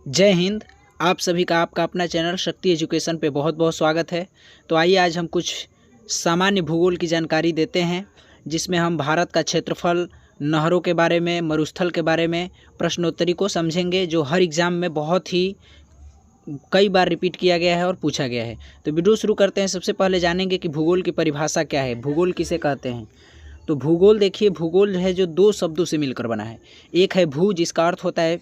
जय हिंद। आप सभी का आपका अपना चैनल शक्ति एजुकेशन पे बहुत बहुत स्वागत है। तो आइए आज हम कुछ सामान्य भूगोल की जानकारी देते हैं, जिसमें हम भारत का क्षेत्रफल, नहरों के बारे में, मरुस्थल के बारे में, प्रश्नोत्तरी को समझेंगे, जो हर एग्ज़ाम में बहुत ही कई बार रिपीट किया गया है और पूछा गया है। तो वीडियो शुरू करते हैं। सबसे पहले जानेंगे कि भूगोल की परिभाषा क्या है, भूगोल किसे कहते हैं। तो भूगोल देखिए, भूगोल है जो दो शब्दों से मिलकर बना है। एक है भू, जिसका अर्थ होता है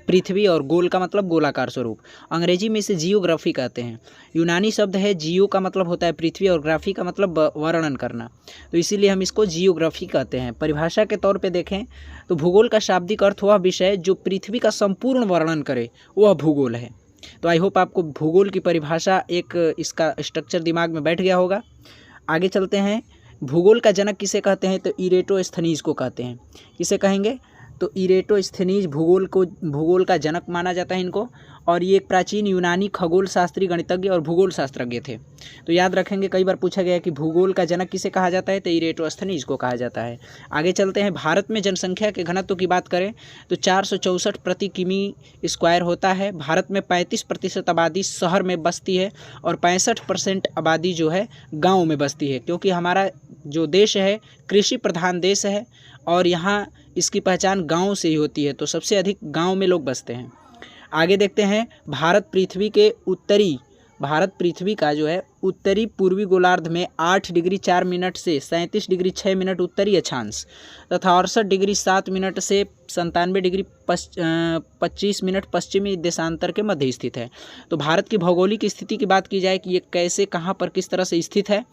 पृथ्वी, और गोल का मतलब गोलाकार स्वरूप। अंग्रेजी में इसे जियोग्राफी कहते हैं। यूनानी शब्द है जियो का मतलब होता है पृथ्वी और ग्राफी का मतलब वर्णन करना, तो इसीलिए हम इसको जियोग्राफी कहते हैं। परिभाषा के तौर पे देखें तो भूगोल का शाब्दिक अर्थ वह विषय जो पृथ्वी का संपूर्ण वर्णन करे, वह भूगोल है। तो आई होप आपको भूगोल की परिभाषा, एक इसका स्ट्रक्चर दिमाग में बैठ गया होगा। आगे चलते हैं। भूगोल का जनक किसे कहते हैं, तो इरेटोस्थनीज को कहते हैं। किसे कहेंगे, तो इरेटोस्थनीज भूगोल का जनक माना जाता है इनको। और ये एक प्राचीन यूनानी खगोल शास्त्री, गणितज्ञ और भूगोल शास्त्रज्ञ थे। तो याद रखेंगे, कई बार पूछा गया है कि भूगोल का जनक किसे कहा जाता है, तो इरेटोस्थनीज को कहा जाता है। आगे चलते हैं। भारत में जनसंख्या के घनत्व की बात करें तो 464 प्रति किमी स्क्वायर होता है। भारत में 35% आबादी शहर में बसती है और 65% आबादी जो है गाँव में बसती है, क्योंकि हमारा जो देश है कृषि प्रधान देश है और यहाँ इसकी पहचान गांव से ही होती है। तो सबसे अधिक गांव में लोग बसते हैं। आगे देखते हैं। भारत पृथ्वी का जो है उत्तरी पूर्वी गोलार्ध में 8 डिग्री 4 मिनट से 37 डिग्री 6 मिनट उत्तरी अक्षांश तथा 68 डिग्री 7 मिनट से 97 डिग्री 25 मिनट पश्चिमी देशांतर के मध्य स्थित है। तो भारत की भौगोलिक स्थिति की बात की जाए कि ये कैसे, कहाँ पर, किस तरह से स्थित है,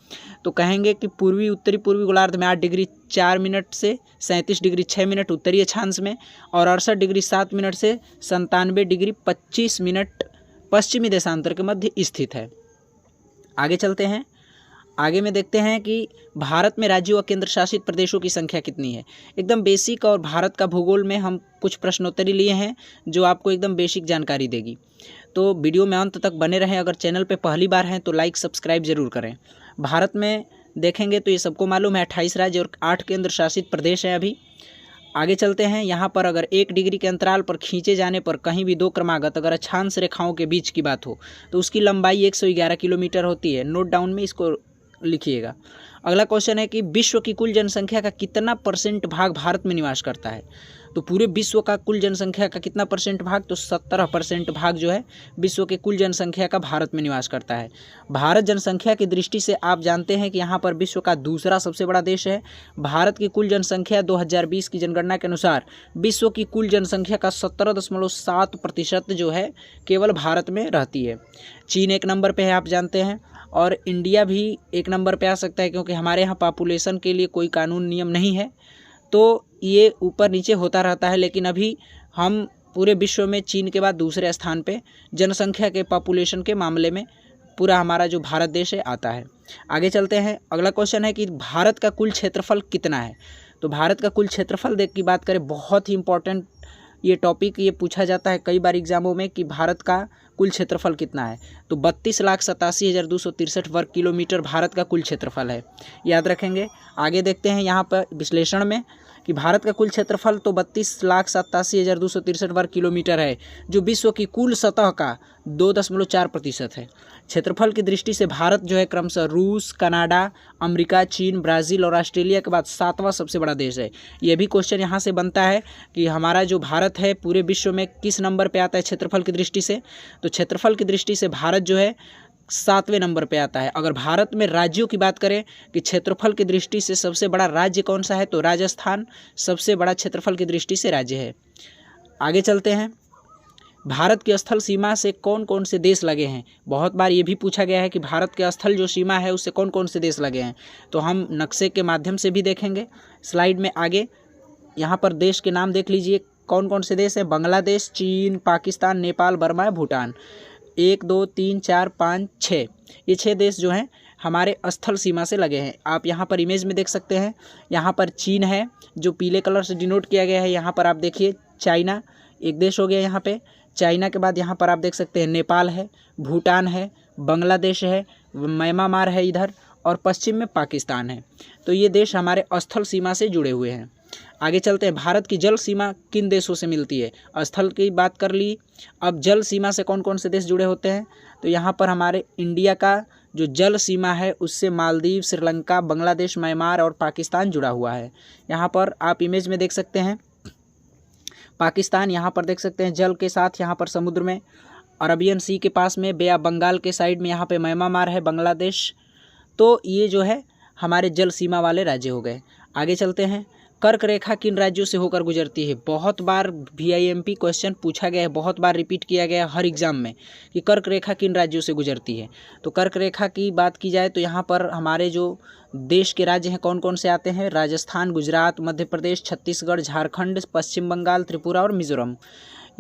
तो कहेंगे कि उत्तरी पूर्वी गोलार्ध में 8 डिग्री 4 मिनट से 37 डिग्री 6 मिनट उत्तरी अक्षांश में और 68 डिग्री 7 मिनट से 97 डिग्री 25 मिनट पश्चिमी देशांतर के मध्य स्थित है। आगे चलते हैं। आगे में देखते हैं कि भारत में राज्यों व केंद्र शासित प्रदेशों की संख्या कितनी है। एकदम बेसिक, और भारत का भूगोल में हम कुछ प्रश्नोत्तरी लिए हैं जो आपको एकदम बेसिक जानकारी देगी। तो वीडियो में अंत तक बने रहें। अगर चैनल पे पहली बार हैं तो लाइक सब्सक्राइब जरूर करें। भारत में देखेंगे तो ये सबको मालूम है 28 राज्य और 8 केंद्र शासित प्रदेश हैं अभी। आगे चलते हैं। यहाँ पर अगर 1 डिग्री के अंतराल पर खींचे जाने पर कहीं भी दो क्रमागत अगर अक्षांश रेखाओं के बीच की बात हो तो उसकी लंबाई 111 किलोमीटर होती है। नोट डाउन में इसको लिखिएगा। अगला क्वेश्चन है कि विश्व की कुल जनसंख्या का कितना % भाग भारत में निवास करता है। तो पूरे विश्व का कुल जनसंख्या का कितना % भाग, तो 17% भाग जो है विश्व के कुल जनसंख्या का भारत में निवास करता है। भारत जनसंख्या की दृष्टि से आप जानते हैं कि यहाँ पर विश्व का दूसरा सबसे बड़ा देश है। भारत की कुल जनसंख्या 2020 की जनगणना के अनुसार विश्व की कुल जनसंख्या का 17.7% जो है केवल भारत में रहती है। चीन 1 नंबर पे है, आप जानते हैं, और इंडिया भी 1 नंबर पे आ सकता है, क्योंकि हमारे यहाँ पॉपुलेशन के लिए कोई कानून नियम नहीं है, तो ये ऊपर नीचे होता रहता है। लेकिन अभी हम पूरे विश्व में चीन के बाद दूसरे स्थान पे जनसंख्या के, पॉपुलेशन के मामले में पूरा हमारा जो भारत देश है आता है। आगे चलते हैं। अगला क्वेश्चन है कि भारत का कुल क्षेत्रफल कितना है। तो भारत का कुल क्षेत्रफल देख की बात करें, बहुत ही इंपॉर्टेंट ये टॉपिक, ये पूछा जाता है कई बार एग्जामों में कि भारत का कुल क्षेत्रफल कितना है। तो 32,87,263 वर्ग किलोमीटर भारत का कुल क्षेत्रफल है, याद रखेंगे। आगे देखते हैं यहाँ पर विश्लेषण में कि भारत का कुल क्षेत्रफल तो 32,87,263 वर्ग किलोमीटर है, जो विश्व की कुल सतह का 2.4% है। क्षेत्रफल की दृष्टि से भारत जो है क्रमशः रूस, कनाडा, अमेरिका, चीन, ब्राज़ील और ऑस्ट्रेलिया के बाद 7वां सबसे बड़ा देश है। ये भी क्वेश्चन यहाँ से बनता है कि हमारा जो भारत है पूरे विश्व में किस नंबर पे आता है क्षेत्रफल की दृष्टि से। तो क्षेत्रफल की दृष्टि से भारत जो है 7वें नंबर पे आता है। अगर भारत में राज्यों की बात करें कि क्षेत्रफल की दृष्टि से सबसे बड़ा राज्य कौन सा है, तो राजस्थान सबसे बड़ा क्षेत्रफल की दृष्टि से राज्य है। आगे चलते हैं। भारत की स्थल सीमा से कौन कौन से देश लगे हैं। बहुत बार ये भी पूछा गया है कि भारत के स्थल जो सीमा है उससे कौन कौन से देश लगे हैं, तो हम नक्शे के माध्यम से भी देखेंगे स्लाइड में आगे। यहाँ पर देश के नाम देख लीजिए, कौन कौन से देश हैं। बांग्लादेश, चीन, पाकिस्तान, नेपाल, बर्मा, भूटान। 1 2 3 4 5 6, ये 6 देश जो हैं हमारे स्थल सीमा से लगे हैं। आप यहाँ पर इमेज में देख सकते हैं। यहाँ पर चीन है जो पीले कलर से डिनोट किया गया है। यहाँ पर आप देखिए चाइना एक देश हो गया यहाँ पे। चाइना के बाद यहाँ पर आप देख सकते हैं नेपाल है, भूटान है, बांग्लादेश है, म्यांमार है इधर, और पश्चिम में पाकिस्तान है। तो ये देश हमारे स्थल सीमा से जुड़े हुए हैं। आगे चलते हैं, भारत की जल सीमा किन देशों से मिलती है? स्थल की बात कर ली, अब जल सीमा से कौन कौन से देश जुड़े होते हैं? तो यहाँ पर हमारे इंडिया का जो जल सीमा है उससे मालदीव, श्रीलंका, बांग्लादेश, म्यांमार और पाकिस्तान जुड़ा हुआ है। यहाँ पर आप इमेज में देख सकते हैं पाकिस्तान, यहाँ पर देख सकते हैं जल के साथ, यहाँ पर समुद्र में अरबियन सी के पास में, बे ऑफ बंगाल के साइड में यहाँ पे म्यांमार है, बांग्लादेश। तो ये जो है हमारे जल सीमा वाले राज्य हो गए। आगे चलते हैं, कर्क रेखा किन राज्यों से होकर गुजरती है? बहुत बार VIMP क्वेश्चन पूछा गया है, बहुत बार रिपीट किया गया है हर एग्जाम में कि कर्क रेखा किन राज्यों से गुजरती है। तो कर्क रेखा की बात की जाए तो यहाँ पर हमारे जो देश के राज्य हैं कौन कौन से आते हैं? राजस्थान, गुजरात, मध्य प्रदेश, छत्तीसगढ़, झारखंड, पश्चिम बंगाल, त्रिपुरा और मिजोरम।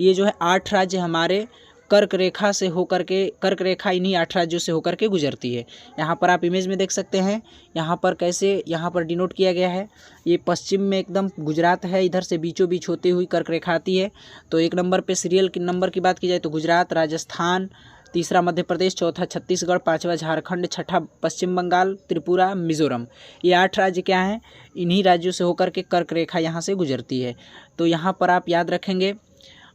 ये जो है 8 राज्य हमारे कर्क रेखा से होकर के, कर्क रेखा इन्हीं 8 राज्यों से होकर के गुजरती है। यहाँ पर आप इमेज में देख सकते हैं, यहाँ पर कैसे यहाँ पर डिनोट किया गया है। ये पश्चिम में एकदम गुजरात है, इधर से बीचों बीच होती हुई कर्क रेखा आती है। तो 1 नंबर पे सीरियल के नंबर की बात की जाए तो गुजरात, राजस्थान, तीसरा मध्य प्रदेश, चौथा छत्तीसगढ़, 5वां झारखंड, छठा पश्चिम बंगाल, त्रिपुरा, मिजोरम। ये 8 राज्य क्या हैं? इन्हीं राज्यों से होकर के कर्क रेखा यहाँ से गुजरती है। तो यहाँ पर आप याद रखेंगे।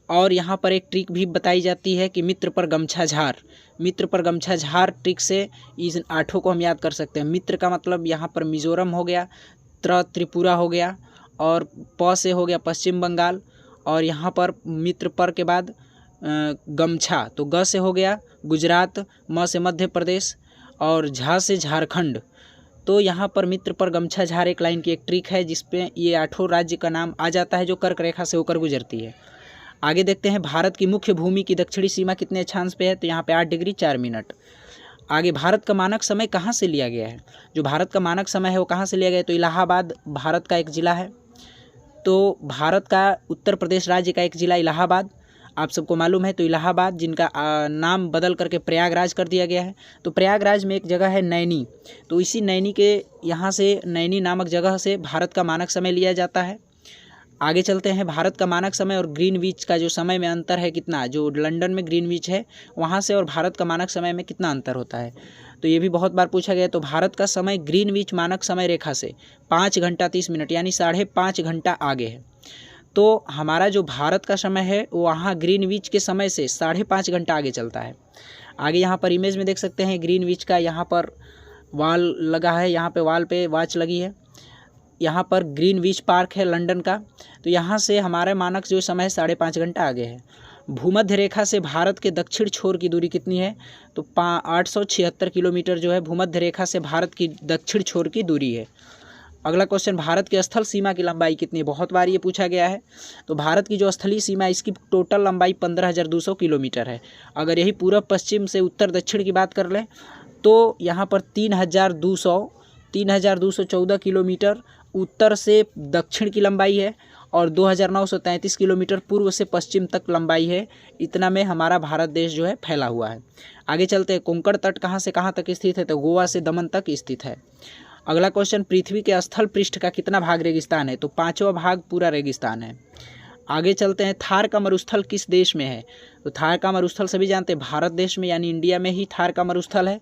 और यहाँ पर एक ट्रिक भी बताई जाती है कि मित्र पर गमछा झार, मित्र पर गमछा झार ट्रिक से इस 8 को हम याद कर सकते हैं। मित्र का मतलब यहाँ पर मिजोरम हो गया, त्रिपुरा हो गया, और प से हो गया पश्चिम बंगाल, और यहाँ पर मित्र पर के बाद गमछा तो ग से हो गया गुजरात, म से मध्य प्रदेश और झा से झारखंड। तो यहाँ पर मित्र पर गमछा झार एक लाइन की एक ट्रिक है जिसपे ये 8 राज्य का नाम आ जाता है जो कर्क रेखा से होकर गुजरती है। आगे देखते हैं, भारत की मुख्य भूमि की दक्षिणी सीमा कितने अक्षांश पे है? तो यहाँ पे 8 डिग्री 4 मिनट। आगे, भारत का मानक समय कहाँ से लिया गया है? जो भारत का मानक समय है वो कहाँ से लिया गया है? तो इलाहाबाद भारत का एक ज़िला है। तो भारत का उत्तर प्रदेश राज्य का एक ज़िला इलाहाबाद, आप सबको मालूम है। तो इलाहाबाद जिनका नाम बदल करके प्रयागराज कर दिया गया है। तो प्रयागराज में एक जगह है नैनी, तो इसी नैनी के यहाँ से, नैनी नामक जगह से भारत का मानक समय लिया जाता है। आगे चलते हैं, भारत का मानक समय और ग्रीनविच का जो समय में अंतर है कितना? जो लंदन में ग्रीनविच है वहाँ से और भारत का मानक समय में कितना अंतर होता है? तो ये भी बहुत बार पूछा गया। तो भारत का समय ग्रीनविच मानक समय रेखा से 5 घंटा 30 मिनट यानी 5.5 घंटा आगे है। तो हमारा जो भारत का समय है वो वहाँ ग्रीनविच के समय से 5.5 घंटा आगे चलता है। आगे यहाँ पर इमेज में देख सकते हैं ग्रीनविच का यहाँ पर वॉल लगा है, यहाँ पे वॉल पे वॉच लगी है। यहाँ पर ग्रीनविच पार्क है लंदन का। तो यहाँ से हमारे मानक जो समय है 5.5 घंटा आगे है। भूमध्य रेखा से भारत के दक्षिण छोर की दूरी कितनी है? तो 876 किलोमीटर जो है भूमध्य रेखा से भारत की दक्षिण छोर की दूरी है। अगला क्वेश्चन, भारत की स्थल सीमा की लंबाई कितनी है? बहुत बार ये पूछा गया है। तो भारत की जो स्थलीय सीमा है इसकी टोटल लंबाई 15,200 किलोमीटर है। अगर यही पूर्व पश्चिम से उत्तर दक्षिण की बात कर लें तो यहाँ पर 3,214 किलोमीटर उत्तर से दक्षिण की लंबाई है और 2,933 किलोमीटर पूर्व से पश्चिम तक लंबाई है। इतना में हमारा भारत देश जो है फैला हुआ है। आगे चलते हैं, कोंकण तट कहाँ से कहाँ तक स्थित है? तो गोवा से दमन तक स्थित है। अगला क्वेश्चन, पृथ्वी के स्थल पृष्ठ का कितना भाग रेगिस्तान है? तो 5वां भाग पूरा रेगिस्तान है। आगे चलते हैं, थार का मरुस्थल किस देश में है? तो थार का मरुस्थल सभी जानते हैं भारत देश में यानी इंडिया में ही थार का मरुस्थल है।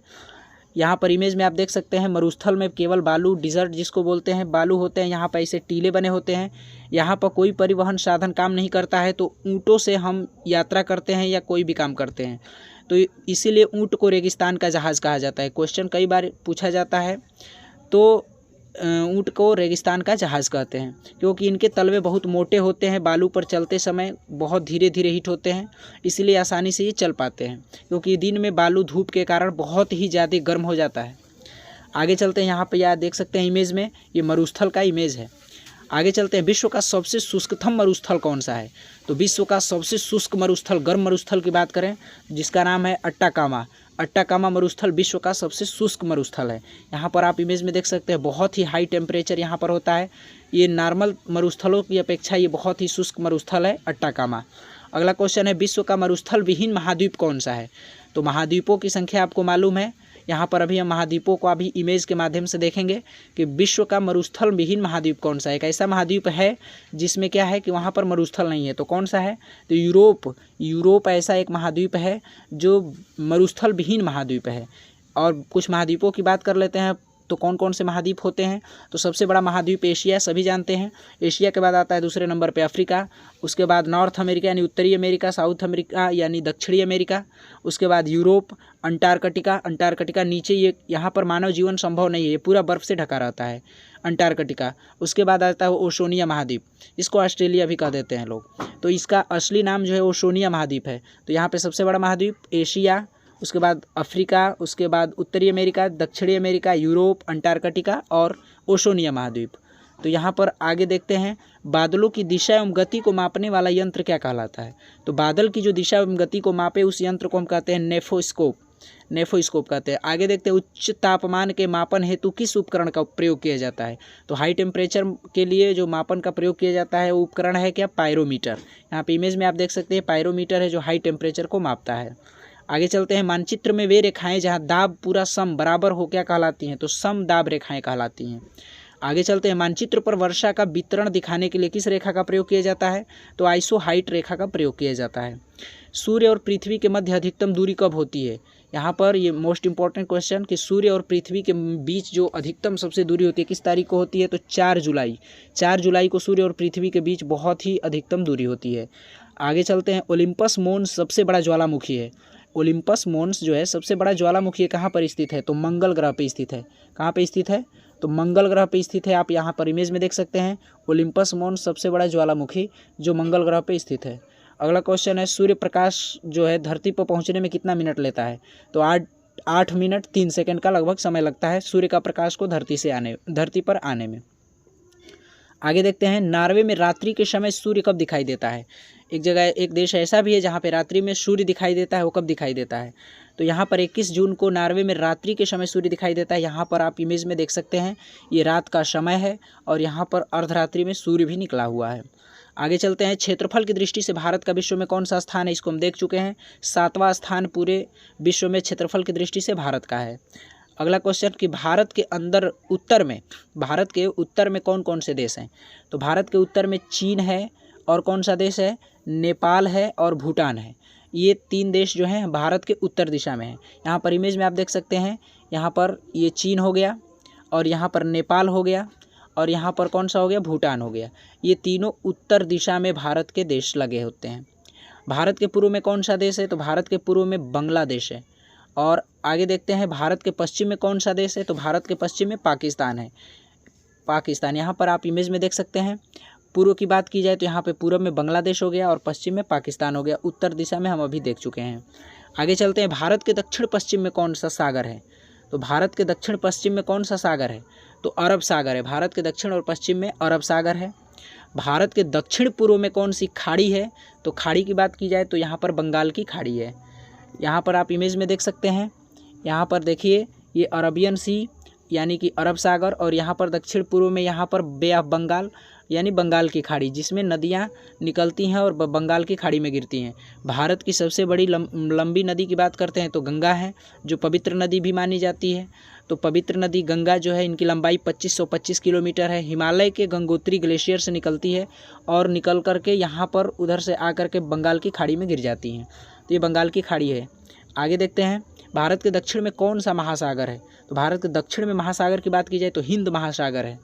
यहाँ पर इमेज में आप देख सकते हैं मरुस्थल में केवल बालू, डिजर्ट जिसको बोलते हैं, बालू होते हैं। यहाँ पर ऐसे टीले बने होते हैं। यहाँ पर कोई परिवहन साधन काम नहीं करता है, तो ऊँटों से हम यात्रा करते हैं या कोई भी काम करते हैं। तो इसीलिए ऊँट को रेगिस्तान का जहाज़ कहा जाता है। क्वेश्चन कई बार पूछा जाता है। तो ऊँट को रेगिस्तान का जहाज़ कहते हैं क्योंकि इनके तलवे बहुत मोटे होते हैं, बालू पर चलते समय बहुत धीरे धीरे हिट होते हैं, इसलिए आसानी से ये चल पाते हैं क्योंकि दिन में बालू धूप के कारण बहुत ही ज़्यादा गर्म हो जाता है। आगे चलते हैं, यहाँ पे यार देख सकते हैं इमेज में ये मरुस्थल का इमेज है। आगे चलते हैं, विश्व का सबसे शुष्कतम मरुस्थल कौन सा है? तो विश्व का सबसे शुष्क मरुस्थल, गर्म मरुस्थल की बात करें जिसका नाम है अट्टाकामा। अट्टाकामा मरुस्थल विश्व का सबसे शुष्क मरुस्थल है। यहाँ पर आप इमेज में देख सकते हैं बहुत ही हाई टेम्परेचर यहाँ पर होता है। ये नॉर्मल मरुस्थलों की अपेक्षा ये बहुत ही शुष्क मरुस्थल है अट्टाकामा। अगला क्वेश्चन है, विश्व का मरुस्थल विहीन महाद्वीप कौन सा है? तो महाद्वीपों की संख्या आपको मालूम है। यहाँ पर अभी हम महाद्वीपों को अभी इमेज के माध्यम से देखेंगे कि विश्व का मरुस्थल विहीन महाद्वीप कौन सा है। एक ऐसा महाद्वीप है जिसमें क्या है कि वहाँ पर मरुस्थल नहीं है, तो कौन सा है? तो यूरोप ऐसा एक महाद्वीप है जो मरुस्थल विहीन महाद्वीप है। और कुछ महाद्वीपों की बात कर लेते हैं। तो कौन कौन से महाद्वीप होते हैं? तो सबसे बड़ा महाद्वीप एशिया, सभी जानते हैं। एशिया के बाद आता है दूसरे नंबर पे अफ्रीका, उसके बाद नॉर्थ अमेरिका यानी उत्तरी अमेरिका, साउथ अमेरिका यानी दक्षिणी अमेरिका, उसके बाद यूरोप, अंटार्कटिका नीचे, ये यहाँ पर मानव जीवन संभव नहीं है, ये पूरा बर्फ़ से ढका रहता है अंटार्कटिका। उसके बाद आता है ओशोनिया महाद्वीप, इसको ऑस्ट्रेलिया भी कह देते हैं लोग, तो इसका असली नाम जो है ओशोनिया महाद्वीप है। तो यहाँ पे सबसे बड़ा महाद्वीप एशिया, उसके बाद अफ्रीका, उसके बाद उत्तरी अमेरिका, दक्षिणी अमेरिका, यूरोप, अंटार्कटिका और ओशोनिया महाद्वीप। तो यहाँ पर आगे देखते हैं, बादलों की दिशा एवं गति को मापने वाला यंत्र क्या कहलाता है? तो बादल की जो दिशा एवं गति को मापे उस यंत्र को हम कहते हैं नेफोस्कोप कहते हैं। आगे देखते हैं, उच्च तापमान के मापन हेतु किस उपकरण का प्रयोग किया जाता है? तो हाई टेम्परेचर के लिए जो मापन का प्रयोग किया जाता है वो उपकरण है क्या? पायरोमीटर। यहाँ पे इमेज में आप देख सकते हैं पायरोमीटर है जो हाई टेम्परेचर को मापता है। आगे चलते हैं, मानचित्र में वे रेखाएं जहाँ दाब पूरा सम बराबर हो क्या कहलाती हैं? तो सम दाब रेखाएं कहलाती हैं। आगे चलते हैं, मानचित्र पर वर्षा का वितरण दिखाने के लिए किस रेखा का प्रयोग किया जाता है? तो आइसोहाइट रेखा का प्रयोग किया जाता है। सूर्य और पृथ्वी के मध्य अधिकतम दूरी कब होती है? यहाँ पर ये मोस्ट इंपॉर्टेंट क्वेश्चन कि सूर्य और पृथ्वी के बीच जो अधिकतम सबसे दूरी होती है किस तारीख को होती है? तो 4 जुलाई को सूर्य और पृथ्वी के बीच बहुत ही अधिकतम दूरी होती है। आगे चलते हैं, ओलिम्पस मोन्स सबसे बड़ा ज्वालामुखी है। ओलिम्पस मोन्स जो है सबसे बड़ा ज्वालामुखी कहाँ पर स्थित है? तो मंगल ग्रह पर स्थित है। कहाँ पर स्थित है? तो मंगल ग्रह पर स्थित है। आप यहाँ पर इमेज में देख सकते हैं ओलिम्पस मोन्स सबसे बड़ा ज्वालामुखी जो मंगल ग्रह पर स्थित है। अगला क्वेश्चन है, सूर्य प्रकाश जो है धरती पर पहुंचने में कितना मिनट लेता है? तो 8 मिनट 3 सेकंड का लगभग समय लगता है सूर्य का प्रकाश को धरती पर आने में। आगे देखते हैं, नॉर्वे में रात्रि के समय सूर्य कब दिखाई देता है? एक देश ऐसा भी है जहाँ पे रात्रि में सूर्य दिखाई देता है, वो कब दिखाई देता है? तो यहाँ पर 21 जून को नॉर्वे में रात्रि के समय सूर्य दिखाई देता है। यहाँ पर आप इमेज में देख सकते हैं ये रात का समय है और यहाँ पर अर्धरात्रि में सूर्य भी निकला हुआ है। आगे चलते हैं, क्षेत्रफल की दृष्टि से भारत का विश्व में कौन सा स्थान है? इसको हम देख चुके हैं, 7वां स्थान पूरे विश्व में क्षेत्रफल की दृष्टि से भारत का है। अगला क्वेश्चन कि भारत के उत्तर में कौन कौन से देश हैं? तो भारत के उत्तर में चीन है और कौन सा देश है? नेपाल है और भूटान है। ये 3 देश जो हैं भारत के उत्तर दिशा में हैं। यहाँ पर इमेज में आप देख सकते हैं, यहाँ पर ये चीन हो गया और यहाँ पर नेपाल हो गया और यहाँ पर कौन सा हो गया? भूटान हो गया। ये तीनों उत्तर दिशा में भारत के देश लगे होते हैं। भारत के पूर्व में कौन सा देश है? तो भारत के पूर्व में बांग्लादेश है। और आगे देखते हैं, भारत के पश्चिम में कौन सा देश है? तो भारत के पश्चिम में पाकिस्तान है। यहाँ पर आप इमेज में देख सकते हैं। पूर्व की बात की जाए तो यहाँ पे पूर्व में बांग्लादेश हो गया और पश्चिम में पाकिस्तान हो गया। उत्तर दिशा में हम अभी देख चुके हैं। आगे चलते हैं, भारत के दक्षिण पश्चिम में कौन सा सागर है? तो भारत के दक्षिण पश्चिम में कौन सा सागर है? तो अरब सागर है। भारत के दक्षिण और पश्चिम में अरब सागर है। भारत के दक्षिण पूर्व में कौन सी खाड़ी है? तो खाड़ी की बात की जाए तो यहाँ पर बंगाल की खाड़ी है। यहाँ पर आप इमेज में देख सकते हैं, यहाँ पर देखिए ये अरबियन सी यानी कि अरब सागर और यहाँ पर दक्षिण पूर्व में यहाँ पर बे ऑफ बंगाल यानी बंगाल की खाड़ी, जिसमें नदियाँ निकलती हैं और बंगाल की खाड़ी में गिरती हैं। भारत की सबसे बड़ी लंबी नदी की बात करते हैं तो गंगा है, जो पवित्र नदी भी मानी जाती है। तो पवित्र नदी गंगा जो है, इनकी लंबाई 2525 किलोमीटर है। हिमालय के गंगोत्री ग्लेशियर से निकलती है और निकल करके यहाँ पर उधर से आकर के बंगाल की खाड़ी में गिर जाती हैं। तो ये बंगाल की खाड़ी है। आगे देखते हैं, भारत के दक्षिण में कौन सा महासागर है? तो भारत के दक्षिण में महासागर की बात की जाए तो हिंद महासागर है।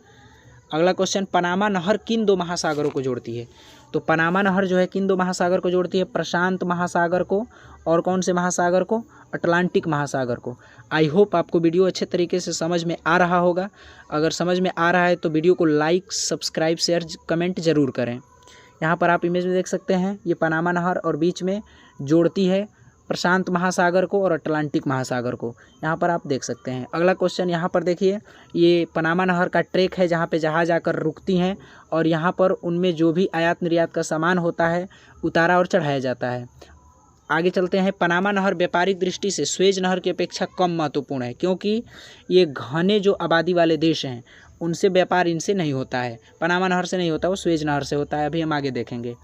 अगला क्वेश्चन, पनामा नहर किन 2 महासागरों को जोड़ती है? तो पनामा नहर जो है किन 2 महासागर को जोड़ती है? प्रशांत महासागर को और कौन से महासागर को? अटलांटिक महासागर को। आई होप आपको वीडियो अच्छे तरीके से समझ में आ रहा होगा। अगर समझ में आ रहा है तो वीडियो को लाइक, सब्सक्राइब, शेयर, कमेंट जरूर करें। यहाँ पर आप इमेज में देख सकते हैं ये पनामा नहर और बीच में जोड़ती है प्रशांत महासागर को और अटलांटिक महासागर को, यहाँ पर आप देख सकते हैं। अगला क्वेश्चन यहाँ पर देखिए, ये पनामा नहर का ट्रैक है जहाँ पे जहाज आकर रुकती हैं और यहाँ पर उनमें जो भी आयात निर्यात का सामान होता है उतारा और चढ़ाया जाता है। आगे चलते हैं, पनामा नहर व्यापारिक दृष्टि से स्वेज नहर की अपेक्षा कम महत्वपूर्ण है, क्योंकि ये घने जो आबादी वाले देश हैं उनसे व्यापार इनसे नहीं होता है। पनामा नहर से नहीं होता, वो स्वेज नहर से होता है। अभी हम आगे देखेंगे।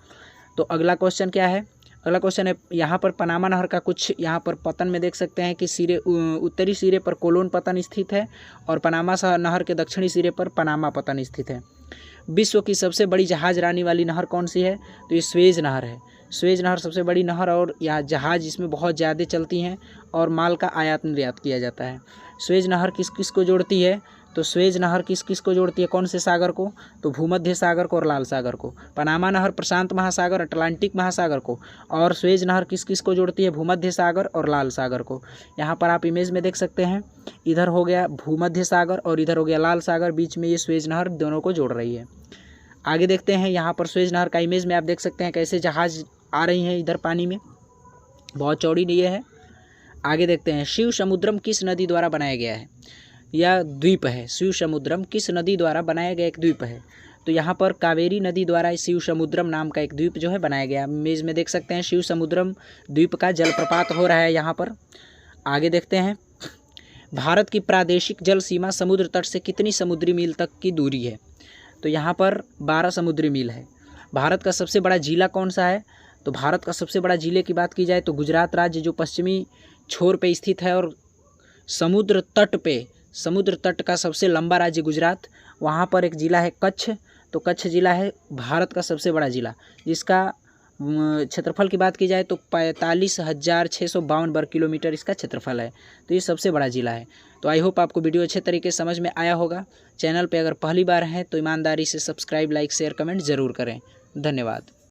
तो अगला क्वेश्चन क्या है? अगला क्वेश्चन है, यहाँ पर पनामा नहर का कुछ यहाँ पर पतन में देख सकते हैं कि उत्तरी सिरे पर कोलोन पतन स्थित है और पनामा नहर के दक्षिणी सिरे पर पनामा पतन स्थित है। विश्व की सबसे बड़ी जहाज रानी वाली नहर कौन सी है? तो ये स्वेज नहर है। स्वेज नहर सबसे बड़ी नहर और यहाँ जहाज इसमें बहुत ज़्यादा चलती हैं और माल का आयात निर्यात किया जाता है। स्वेज नहर किस किस को जोड़ती है? तो स्वेज नहर किस किस को जोड़ती है, कौन से सागर को? तो भूमध्य सागर को और लाल सागर को। पनामा नहर प्रशांत महासागर अटलांटिक महासागर को, और स्वेज नहर किस किस को जोड़ती है? भूमध्य सागर और लाल सागर को। यहाँ पर आप इमेज में देख सकते हैं, इधर हो गया भूमध्य सागर और इधर हो गया लाल सागर, बीच में ये स्वेज नहर दोनों को जोड़ रही है। आगे देखते हैं, यहाँ पर स्वेज नहर का इमेज में आप देख सकते हैं कैसे जहाज आ रही हैं इधर पानी में, बहुत चौड़ी ये है। आगे देखते हैं, शिव समुद्रम किस नदी द्वारा बनाया गया है? यह द्वीप है। शिव समुद्रम किस नदी द्वारा बनाया गया एक द्वीप है? तो यहाँ पर कावेरी नदी द्वारा शिव समुद्रम नाम का एक द्वीप जो है बनाया गया। इमेज में देख सकते हैं शिव समुद्रम द्वीप का जलप्रपात हो रहा है यहाँ पर। आगे देखते हैं, भारत की प्रादेशिक जल सीमा समुद्र तट से कितनी समुद्री मील तक की दूरी है? तो यहाँ पर 12 समुद्री मील है। भारत का सबसे बड़ा जिला कौन सा है? तो भारत का सबसे बड़ा जिले की बात की जाए तो गुजरात राज्य, जो पश्चिमी छोर पे स्थित है और समुद्र तट का सबसे लंबा राज्य गुजरात। वहाँ पर एक ज़िला है कच्छ, तो कच्छ ज़िला है भारत का सबसे बड़ा ज़िला, जिसका क्षेत्रफल की बात की जाए तो 45,652 वर्ग किलोमीटर इसका क्षेत्रफल है। तो ये सबसे बड़ा ज़िला है। तो आई होप आपको वीडियो अच्छे तरीके से समझ में आया होगा। चैनल पे अगर पहली बार हैं तो ईमानदारी से सब्सक्राइब, लाइक, शेयर, कमेंट ज़रूर करें। धन्यवाद।